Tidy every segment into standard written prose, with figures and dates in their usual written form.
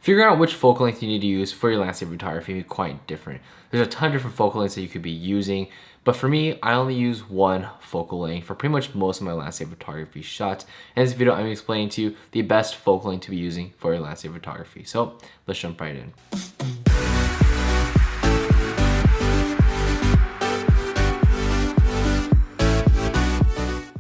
Figuring out which focal length you need to use for your landscape photography can be quite different. There's a ton of different focal lengths that you could be using, but for me, I only use one focal length for pretty much most of my landscape photography shots. In this video, I'm explaining to you the best focal length to be using for your landscape photography. So let's jump right in.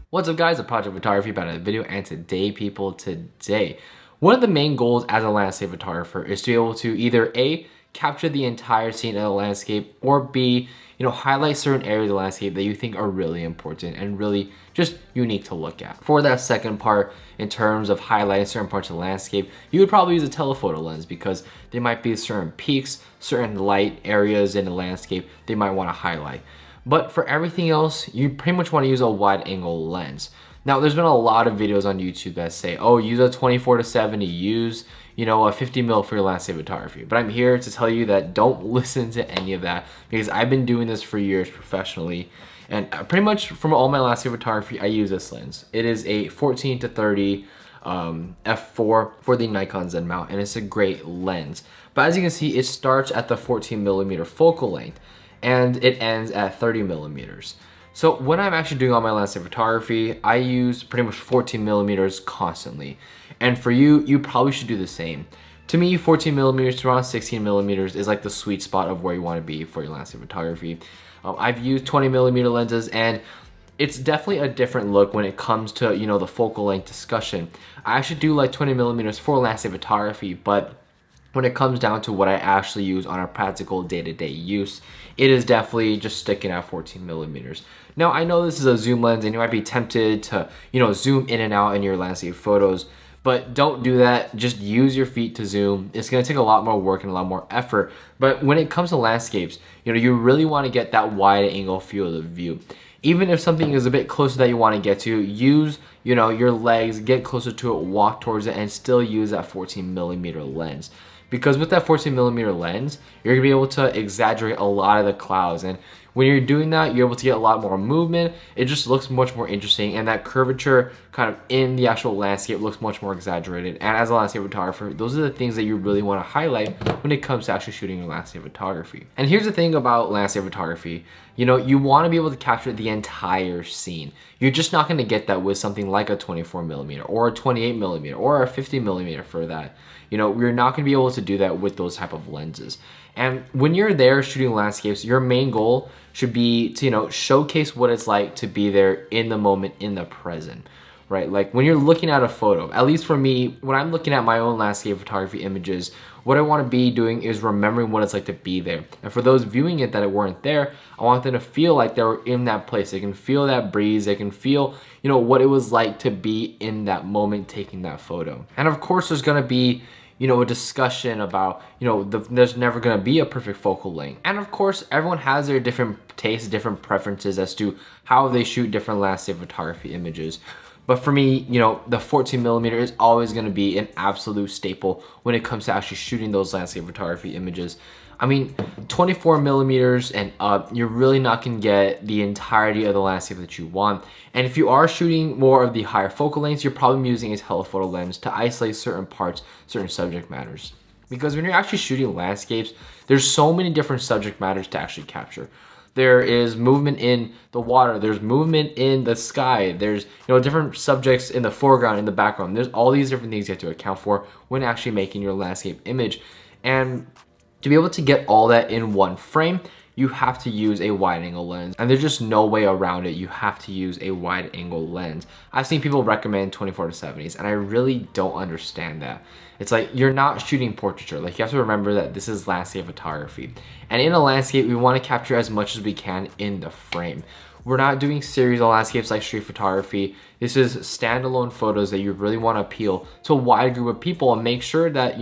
What's up guys, a Project Photography about a video, and today, one of the main goals as a landscape photographer is to be able to either A, capture the entire scene of the landscape, or B, highlight certain areas of the landscape that you think are really important and really just unique to look at. For that second part, in terms of highlighting certain parts of the landscape, you would probably use a telephoto lens because there might be certain peaks, certain light areas in the landscape they might want to highlight. But for everything else, you pretty much want to use a wide angle lens. Now, there's been a lot of videos on YouTube that say, oh, use a 24-70, use, a 50 mil for your landscape photography. But I'm here to tell you that don't listen to any of that because I've been doing this for years professionally. And pretty much from all my landscape photography, I use this lens. It is a 14-30 f4 for the Nikon Z mount, and it's a great lens. But as you can see, it starts at the 14mm focal length, and it ends at 30 millimeters. So when I'm actually doing all my landscape photography, I use pretty much 14 millimeters constantly. And for you, you probably should do the same. To me, 14 millimeters to around 16 millimeters is like the sweet spot of where you want to be for your landscape photography. I've used 20 millimeter lenses, and it's definitely a different look when it comes to, the focal length discussion. I actually do like 20 millimeters for landscape photography, but when it comes down to what I actually use on a practical day-to-day use, it is definitely just sticking at 14 millimeters. Now, I know this is a zoom lens and you might be tempted to, zoom in and out in your landscape photos, but don't do that. Just use your feet to zoom. It's gonna take a lot more work and a lot more effort. But when it comes to landscapes, you really wanna get that wide angle field of view. Even if something is a bit closer that you wanna get to, use, your legs, get closer to it, walk towards it, and still use that 14 millimeter lens. Because with that 14 millimeter lens, you're gonna be able to exaggerate a lot of the clouds. And when you're doing that, you're able to get a lot more movement. It just looks much more interesting, and that curvature kind of in the actual landscape looks much more exaggerated. And as a landscape photographer, those are the things that you really wanna highlight when it comes to actually shooting your landscape photography. And here's the thing about landscape photography. You wanna be able to capture the entire scene. You're just not gonna get that with something like a 24 millimeter or a 28 millimeter or a 50 millimeter for that. We're not gonna be able to do that with those type of lenses. And when you're there shooting landscapes, your main goal should be to, showcase what it's like to be there in the moment, in the present, right? Like when you're looking at a photo, at least for me, when I'm looking at my own landscape photography images, what I want to be doing is remembering what it's like to be there. And for those viewing it that weren't there, I want them to feel like they were in that place. They can feel that breeze. They can feel, what it was like to be in that moment taking that photo. And of course, there's going to be a discussion about, there's never gonna be a perfect focal length. And of course, everyone has their different tastes, different preferences as to how they shoot different landscape photography images. But for me, the 14 millimeter is always gonna be an absolute staple when it comes to actually shooting those landscape photography images. I mean, 24 millimeters and up, you're really not gonna get the entirety of the landscape that you want. And if you are shooting more of the higher focal lengths, you're probably using a telephoto lens to isolate certain parts, certain subject matters. Because when you're actually shooting landscapes, there's so many different subject matters to actually capture. There is movement in the water, there's movement in the sky, there's different subjects in the foreground, in the background. There's all these different things you have to account for when actually making your landscape image. And to be able to get all that in one frame, you have to use a wide angle lens, and there's just no way around it. You have to use a wide angle lens. I've seen people recommend 24-70s, and I really don't understand that. It's like, you're not shooting portraiture. Like, you have to remember that this is landscape photography. And in a landscape, we want to capture as much as we can in the frame. We're not doing series of landscapes like street photography. This is standalone photos that you really want to appeal to a wide group of people and make sure that,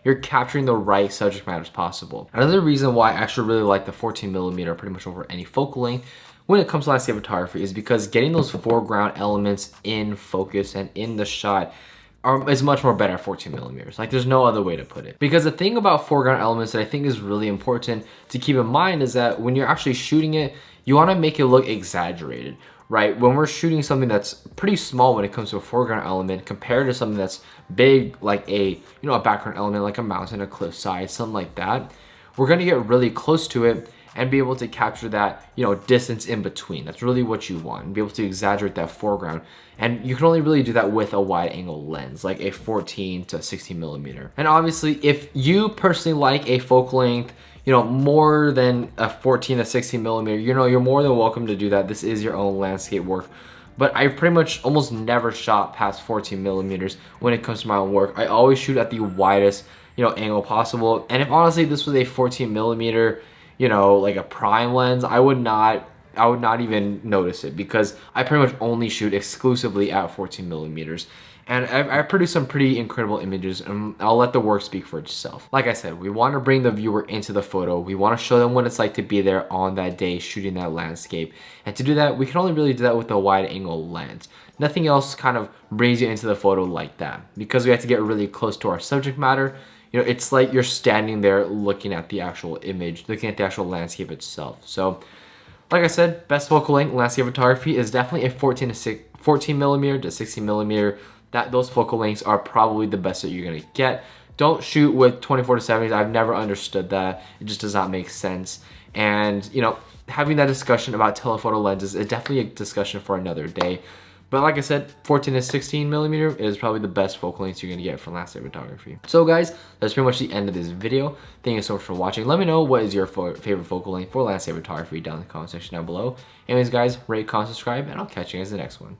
you're capturing the right subject matters possible. Another reason why I actually really like the 14 millimeter pretty much over any focal length when it comes to landscape photography is because getting those foreground elements in focus and in the shot is much more better at 14 millimeters. Like, there's no other way to put it. Because the thing about foreground elements that I think is really important to keep in mind is that when you're actually shooting it, you want to make it look exaggerated, right? When we're shooting something that's pretty small when it comes to a foreground element compared to something that's big, like a background element, like a mountain, a cliffside, something like that, we're gonna get really close to it and be able to capture that, distance in between. That's really what you want, and be able to exaggerate that foreground. And you can only really do that with a wide angle lens, like a 14 to 16 millimeter. And obviously, if you personally like a focal length, more than a 14 to 16 millimeter, you're more than welcome to do that. This is your own landscape work. But I pretty much almost never shot past 14 millimeters when it comes to my own work. I always shoot at the widest, angle possible. And if honestly this was a 14 millimeter, like a prime lens, I would not even notice it, because I pretty much only shoot exclusively at 14 millimeters. And I produce some pretty incredible images, and I'll let the work speak for itself. Like I said, we want to bring the viewer into the photo. We want to show them what it's like to be there on that day shooting that landscape. And to do that, we can only really do that with a wide angle lens. Nothing else kind of brings you into the photo like that, because we have to get really close to our subject matter. It's like you're standing there looking at the actual image, looking at the actual landscape itself. So, like I said, best focal length landscape photography is definitely a 14 millimeter to 16 millimeter. Those focal lengths are probably the best that you're gonna get. Don't shoot with 24 to 70s. I've never understood that. It just does not make sense. And having that discussion about telephoto lenses is definitely a discussion for another day. But like I said, 14 to 16 millimeter is probably the best focal length you're gonna get for landscape photography. So guys, that's pretty much the end of this video. Thank you so much for watching. Let me know what is your favorite focal length for landscape photography down in the comment section down below. Anyways guys, rate, comment, subscribe, and I'll catch you guys in the next one.